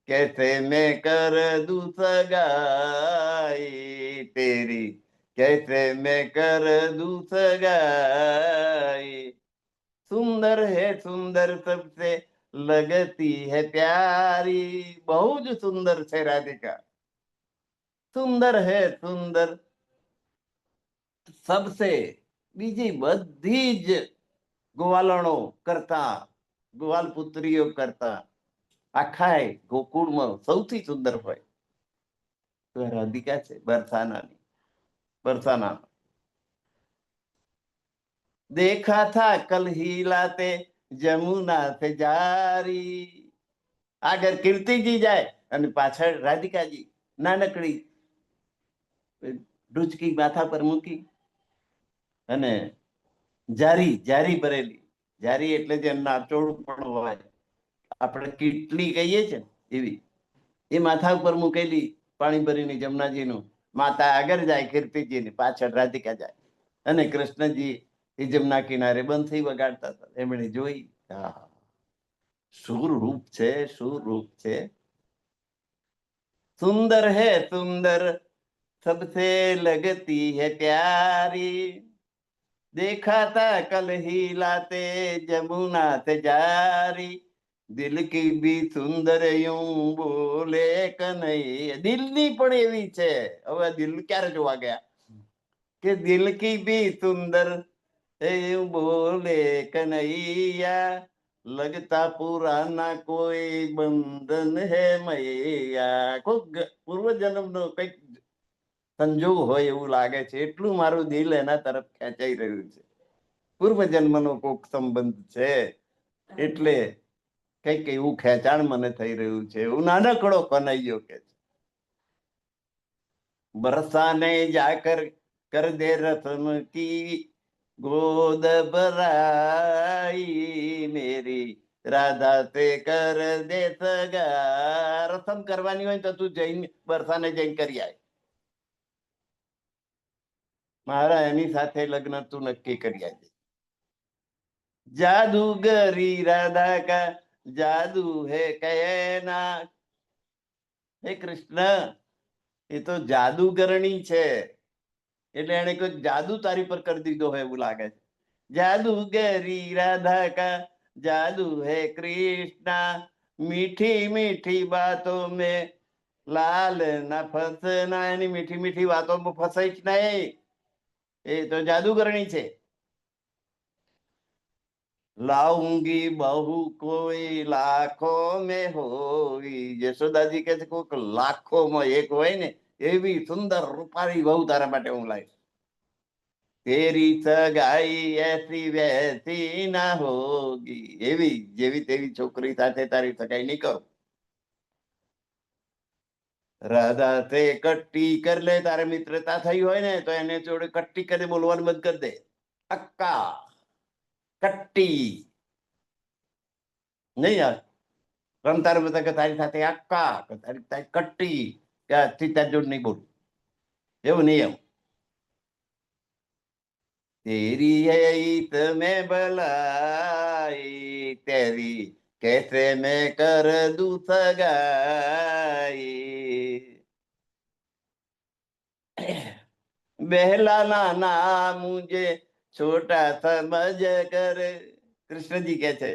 कैसे मैं कर दूं सगाई तेरी कैसे मैं कर दूं सगाई सुंदर है सुंदर सबसे लगती है प्यारी બહુ જ સુંદર છે રાધિકા સુંદર હે સુંદર सबसे બીજી બધી જ ગોવાલણો કરતા ગોવાલ પુત્રીઓ કરતા આખા ગોકુળમાં સૌથી સુંદર હોય તો રાધિકા છે બરસાનાની બરસાના देखा था कल हिलाते जमुना से जारी આગળ કીર્તિજી જાય અને પાછળ રાધિકાજી નાનકડી ડૂચકી માથા પર મૂકી અને જારી જારી ભરેલી જારી એટલે જે નાચોડું પણ હોય આપણે કીટલી કહીએ છીએ એવી એ માથા ઉપર મૂકેલી પાણી ભરીને જમનાજીનું માતા આગળ જાય કીર્તિજીની પાછળ રાધિકા જાય અને કૃષ્ણજી એ જમના કિનારે બંસી વગાડતા હતા એમણે જોઈ શું રૂપ છે શું રૂપ છે સુંદર હે સુંદર सबसे लगती है प्यारी देखा था कल हिलाते जमुना से जारी દિલ કી ભી સુંદર યું બોલે કનૈયા દિલની પણ એવી છે હવે દિલ ક્યારે જોવા ગયા કે દિલ કી ભી સુંદર યું બોલે કનૈયા લગતા પુરાના કોઈ બંધન હે મૈયા કોઈ પૂર્વ જન્મનો કઈક સંજોગ હોય એવું લાગે છે એટલું મારું દિલ એના તરફ ખેંચાઈ રહ્યું છે પૂર્વ જન્મનો કોક સંબંધ છે એટલે કઈક એવું ખેંચાણ મને થઈ રહ્યું છે એવું નાનકડો કનૈયો કે છે બરસાને જાકર કર દે રતન કી ગોદ ભરાઈ મેરી રાધા તે કર દે સગા રસમ કરવાની હોય તો તું જઈને બરસાને જઈને કરી આય મારા એની સાથે લગ્ન તું નક્કી કરી આજે જાદુગરી રાધા કા જાદુ હે કહેના હે કૃષ્ણ એ તો જાદુગરણી છે એટલે એને કોઈ જાદુ તારી પર કરી દીધો હોય એવું લાગે છે જાદુગરી રાધા કા જાદુ હે કૃષ્ણ મીઠી મીઠી બાતો મેં લાલ ના ફસના એની મીઠી મીઠી વાતોમાં ફસાઈ જ નહીં એ તો જાદુગરણી છે લાઉંગી બહુ કોઈ લાખો મેં હોવી યશોદાજી કે છે કોઈક લાખોમાં એક હોય ને એવી સુંદર રૂપાળી બહુ તારા માટે હું લાવીશ તેરી સગાઈ એસી વૈસી ના હોગી એવી જેવી તેવી છોકરી સાથે તારી સગાઈ નહીં કરું રાધા તે કટ્ટી કર લે તારે મિત્રતા થઈ હોય ને તો એને જોડે કટ્ટી કરી બોલવાનું બંધ કરી દે અક્કા કટ્ટી નહીં યાર રમતા રમતા કે તારી સાથે અક્કા તારી તારી કટ્ટી કે આજથી તારી જોડે નહીં બોલું એવું નહીં એમ तेरी है ईत में भलाई तेरी कैसे मैं कर दूं सगाई बहलाना ना मुझे छोटा समझ कर कृष्ण जी कहते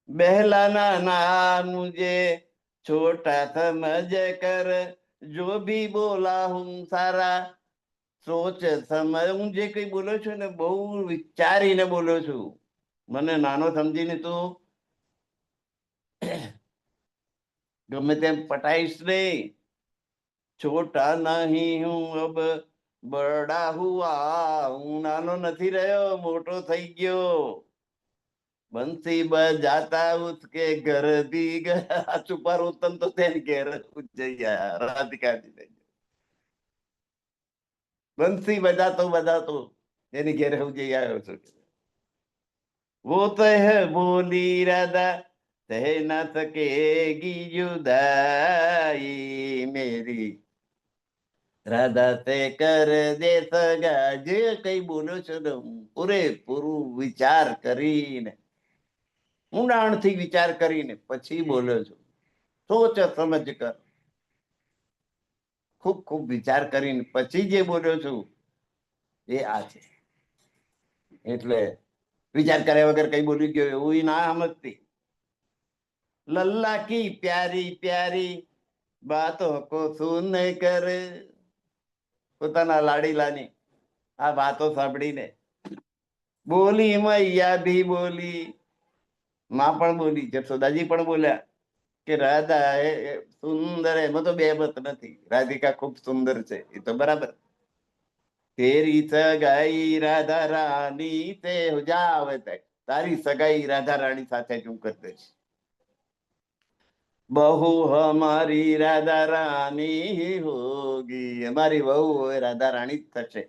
बहलाना ना मुझे छोटा समझ कर जो भी बोला हूं सारा સોચ સમય હું જે કઈ બોલ્યો છું ને બહુ વિચારીને બોલ્યો છું મને નાનો સમજીને તું ગમે તેમ પટાઈશ નહીં. છોટા નહીં હું અબ બડા હુઆ, હું નાનો નથી રહ્યો, મોટો થઈ ગયો. બંસી બજાતા ઉસકે ઘર દી ગયા, છુપા રોતન તો તેને ઘેર જઈ રાધિકાજી. બંસી બજાતો બજાતો એની ઘેર હું જઈ આવ્યો છું. वो तो है बोली राधा, सह न सकेगी जुदाई मेरी, રાધા તે કર દે સગા. જે કઈ બોલ્યો છો ને પૂરેપૂરું વિચાર કરીને, ઊંડાણથી વિચાર કરીને પછી બોલ્યો છું. સોચ સમજ કર, ખૂબ ખૂબ વિચાર કરીને પછી જે બોલ્યો છું એ આ છે. એટલે વિચાર કર્યા વગર કઈ બોલી ગયો એવું ના સમજતી. લલ્લા કી પ્યારી પ્યારી બાતો કો સુન કર, પોતાના લાડીલાની આ વાતો સાંભળીને બોલી મૈયા ભી બોલી, માં પણ બોલી, જસોદાજી પણ બોલ્યા કે રાધા એ સુંદર, એમાં તો બે મત નથી, રાધિકા ખૂબ સુંદર છે એ તો બરાબર. તેરી સગાઈ રાધા રાણી તે જાવે, તારી સગાઈ રાધા રાણી સાથે જ હું કરી દઈશ. બહુ હમારી રાધા રાની હોગી, અમારી બહુ હોય રાધા રાણી જ થશે.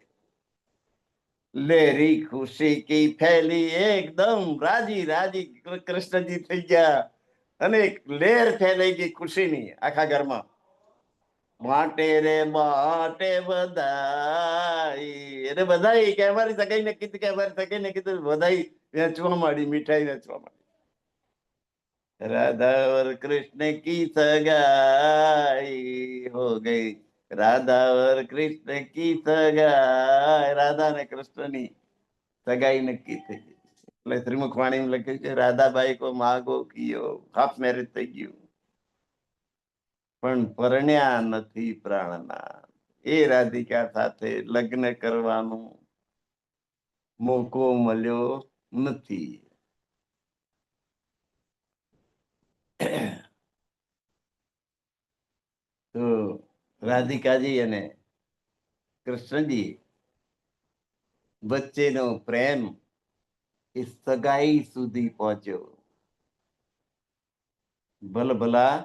લેરી ખુશી કી ફેલી એકદમ, રાજી રાજી કૃષ્ણજી થઈ ગયા અને એક લહેર ફેલાઈ ગઈ ખુશીની આખા ઘરમાં. માટે રે માટે બધાઈ, એને બધાઈ કે અમારી સગાઈ ને કીધું, કે અમારી સગાઈ ને કીધું, બધાઈ વેચવા માંડી, મીઠાઈ વેચવા માંડી. राधा और कृष्ण की सगाई हो गई, राधा और कृष्ण की सगाई, राधा ने कृष्ण ની સગાઈ નક્કી થઈ ગઈ. એટલે શ્રીમુખવાણી લખ્યું છે રાધાબાઈ કો માગો કિયો, હાફ મેરેજ થઈ ગયું પણ પરણ્યા નથી પ્રાણના. એ રાધિકા સાથે લગ્ન કરવાનો મોકો મળ્યો નથી. તો રાધિકાજી અને કૃષ્ણજી વચ્ચેનો પ્રેમ એ સગાઈ સુધી પહોંચ્યો. ભલભલા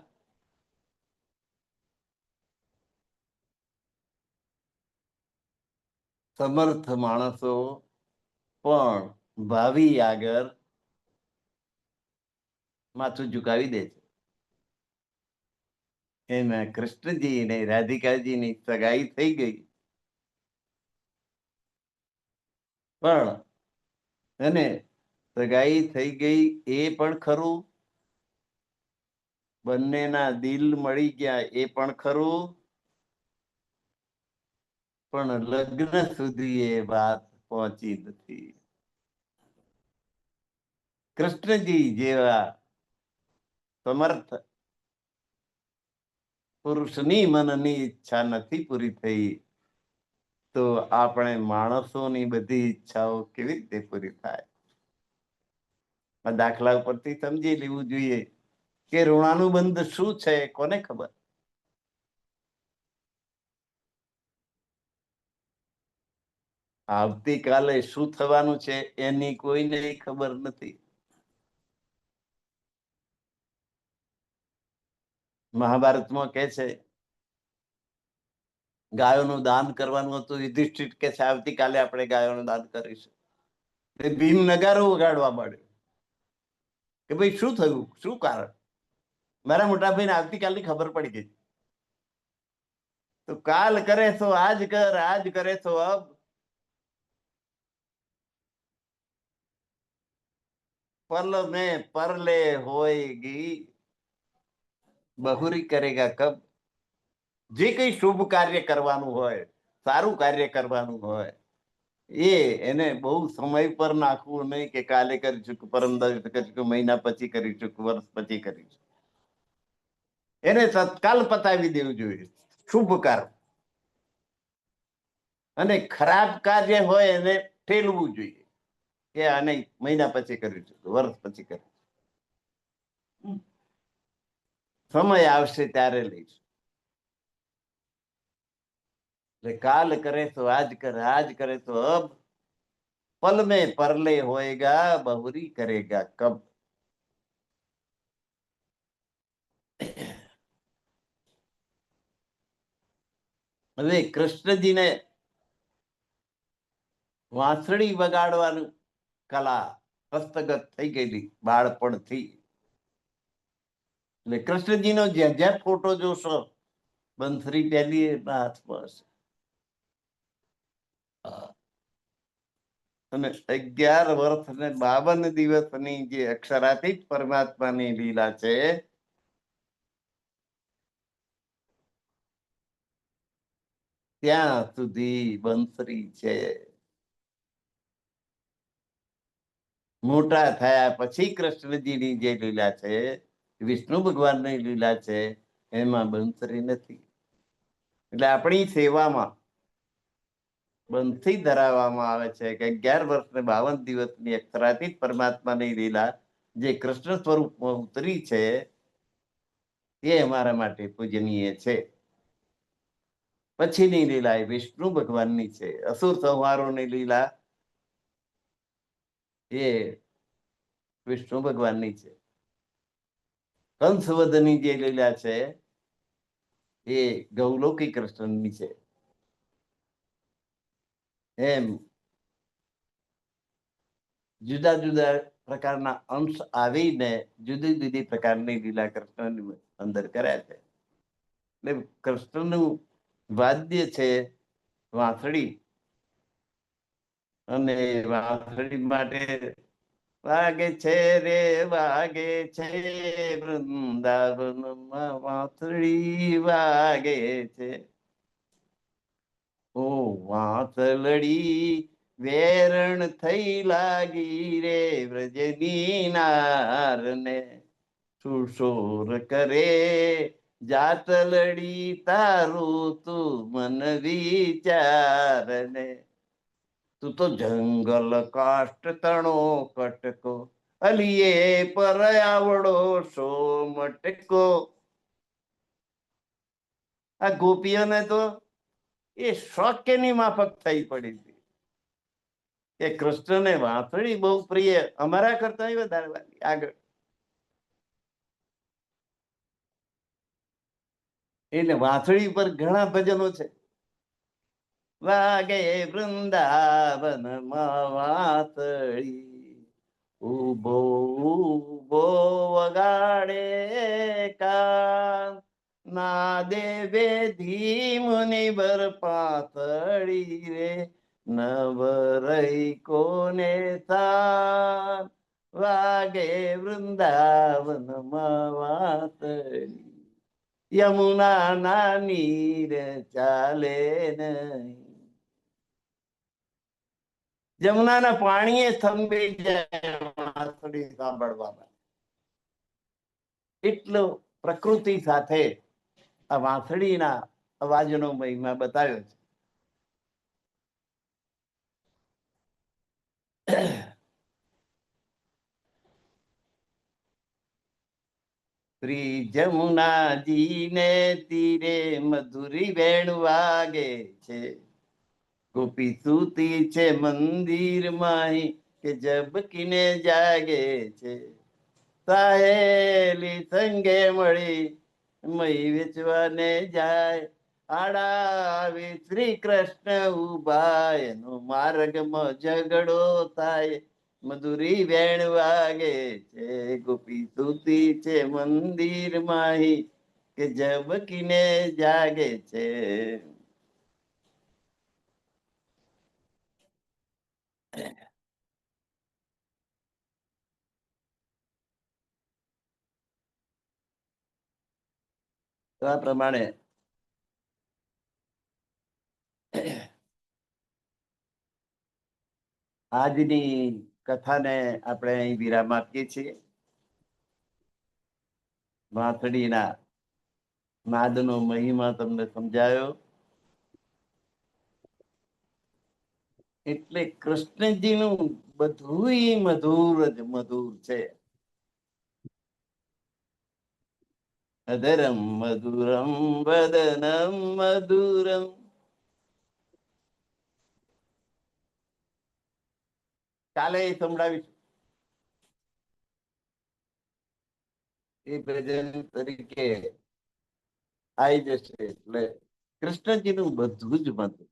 સમર્થ માણસો પણ ભાવિ આગળ માથું ઝુકાવી દે છે. એમાં કૃષ્ણજી ને રાધિકાજીની સગાઈ થઈ ગઈ, પણ અને સગાઈ થઈ ગઈ એ પણ ખરું, બંનેના દિલ મળી ગયા એ પણ ખરું, પણ લગ્ન સુધી એ વાત પહોંચી નથી. કૃષ્ણજી જેવા સમર્થ પુરુષની મનની ઈચ્છા નથી પૂરી થઈ, તો આપણે માણસોની બધી ઈચ્છાઓ કેવી રીતે પૂરી થાય? આ દાખલા ઉપરથી સમજી લેવું જોઈએ કે ઋણાનુબંધ શું છે, કોને ખબર? આવતીકાલે શું થવાનું છે એની કોઈને ખબર નથી. મહાભારતમાં કે છે ગાયોનું દાન કરવાનું હતું, યુધિષ્ઠિર કે છે આવતીકાલે આપણે ગાયોનું દાન કરીશું. ભીમ નગારો વગાડવા માંડ્યો કે ભાઈ શું થયું, શું કારણ? મારા મોટા ભાઈને આવતીકાલની ખબર પડી ગઈ. તો કાલ કરે તો આજ કર, આજ કરે તો અબ. पल में परले होएगी, बहुरी करेगा कब. જે કઈ શુભ કાર્ય કરવાનું હોય, સારું કાર્ય કરવાનું હોય, એ એને બહુ સમય પર નાખવું નહીં કે કાલે કરીશું, પરમ દિવસે કરીશું, મહિના પછી કરીશું, વર્ષ પછી કરીશું. એને તત્કાલ પતાવી દેવું જોઈએ શુભ કાર્ય, અને ખરાબ કાર્ય હોય એને ઠેલવું જોઈએ. કે આ નહીં, મહિના પછી કર્યું છે, વર્ષ પછી કર્યું, સમય આવશે ત્યારે લઈશ. એટલે કાલ કરે તો આજ કરે, આજ કરે તો અબ, પલ में परले होएगा, बहुरी करेगा कब. હવે કૃષ્ણજીને વાંસળી વગાડવાનું કલા હસ્તગત થઈ ગયેલી બાળપણથી. એટલે કૃષ્ણજીનો જ્યાં જ્યાં ફોટો જોશો, બંસરી પહેલી હાથમાં હશે. અને 11 વર્ષ ને 52 દિવસની જે અક્ષરાતીત પરમાત્માની લીલા છે, ત્યાં સુધી બંસરી છે. મોટા થયા પછી કૃષ્ણજીની જે લીલા છે, વિષ્ણુ ભગવાનની લીલા છે, એમાં બંસરી નથી. એટલે આપણી સેવામાં બંસી ધરાવવામાં આવે છે કે 11 વર્ષ ને 52 દિવસની અક્ષરાતીત પરમાત્માની લીલા જે કૃષ્ણ સ્વરૂપમાં ઉતરી છે, એ અમારા માટે પૂજનીય છે. પછીની લીલા એ વિષ્ણુ ભગવાનની છે. અસુર સંહારોની લીલા એ વિષ્ણુ ભગવાનની છે. કંસવધની જે લીલા છે એ ગૌલોકી કૃષ્ણની છે. એમ જુદા જુદા પ્રકારના અંશ આવીને જુદી જુદી પ્રકારની લીલા કૃષ્ણની અંદર કર્યા છે. એટલે કૃષ્ણનું વાદ્ય છે વાંસળી, અને વાંસળી માટે વાગે છે રે વાગે છે વૃંદાવનમાં વાંસળી વાગે છે. ઓ વાંસળી વેરણ થઈ લાગી રે વ્રજની નારને, સુશોર કરે જાતલડી તારું તું મન વિચારને. તું તો જંગલ કાષ્ટ તણો કટકો, અલીએ પર આવડો સો મટકો. આ ગોપીઓને તો એ શોક્યની માફક થઈ પડી હતી કે કૃષ્ણને વાંસળી બહુ પ્રિય, અમારા કરતા વધારે આગળ. એટલે વાંસળી પર ઘણા ભજનો છે. વાગે વૃંદાવન વાંસળી, ઉભો ઉભો વગાડે કાન, ના દેવે ધીમની બર પાતળી રે, નવરઈ કોને તાન, વાગે વૃંદાવન વાંસળી, યમુના ના નીર ચાલે નહીં. જમુનાના પાણીએ થંભી જાય વાંસળી સાંભળવામાં. એટલો પ્રકૃતિ સાથે આ વાંસળીના અવાજનો મહિમા બતાવ્યો છે. શ્રી જમુનાજી ને તીરે મધુરી વેણ વાગે છે, ગોપી સૂતી છે મંદિર માહી કે જબકીને જાગે છે. સાહેલી સંગે મળી મહી વેચવાને જાય, આડાવી શ્રી કૃષ્ણ ઉભા એનો માર્ગમાં ઝઘડો થાય, મધુરી વેણ વાગે છે, ગોપી સૂતી છે મંદિર માહી કે જબકીને જાગે છે. તો આ પ્રમાણે આજની કથાને આપણે અહીં વિરામ આપીએ છીએ. વાંસળીના નાદનો મહિમા તમને સમજાયો. એટલે કૃષ્ણજીનું બધુંય મધુર જ મધુર છે. અધરમ મધુરમ વદનમ મધુરમ. કાલે સંભળાવીશું એ ભજન તરીકે આવી જશે. એટલે કૃષ્ણજીનું બધું જ મધુર,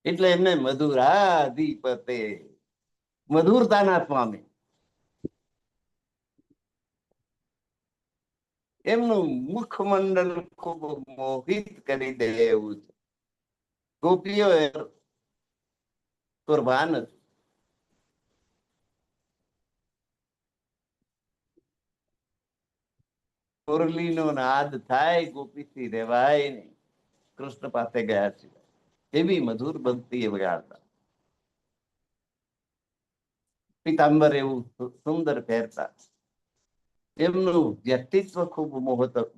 એટલે એમને મધુરાધિપતે, મધુરતાના સ્વામી. એમનું મુખમંડળ ખૂબ મોહિત કરી દે એવું છે. ગોપીઓ કુરબાન હતી. મુરલીનો નાદ થાય ગોપીથી રેવાય નહીં, કૃષ્ણ પાસે ગયા છે એવી મધુર ભક્તિ એ વગાડતા. પિતાંબર એવું સુંદર પહેરતા. એમનું વ્યક્તિત્વ ખૂબ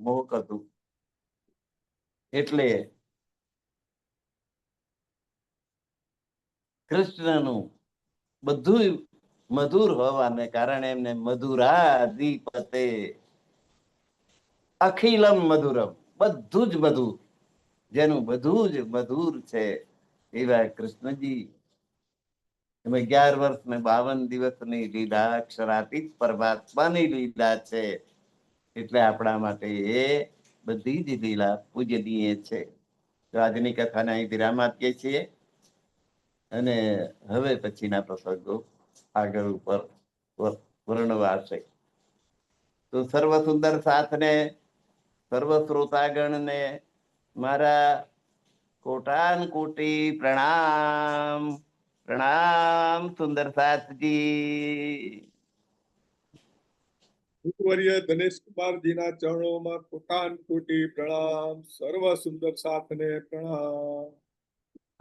મોહક હતું. એટલે કૃષ્ણનું બધું મધુર હોવાને કારણે એમને મધુરાધિપતે, અખિલમ મધુરમ, બધું જ મધુર, જેનું બધું જ મધુર છે એવા કૃષ્ણજી. એમાં 11 વર્ષ ને 52 દિવસની લીલા અક્ષરાતીત પરમાત્માની લીલા છે. એટલે આપણા માટે એ બધી જ લીલા પૂજનીય છે. તો આજની કથાને અહીં વિરામ આપીએ છીએ અને હવે પછીના પ્રસંગો આગળ ઉપર વર્ણવાશે. તો સર્વ સુંદર સાથને, સર્વ શ્રોતાગણને મારા કોટાન કોટી પ્રણામ. પ્રણામ સુંદર સાથજી. ગુરુવર્ય દિનેશ કુમારજીના ચરણોમાં કોટાન કોટી પ્રણામ. સર્વ સુંદર સાથને પ્રણામ.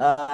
હા.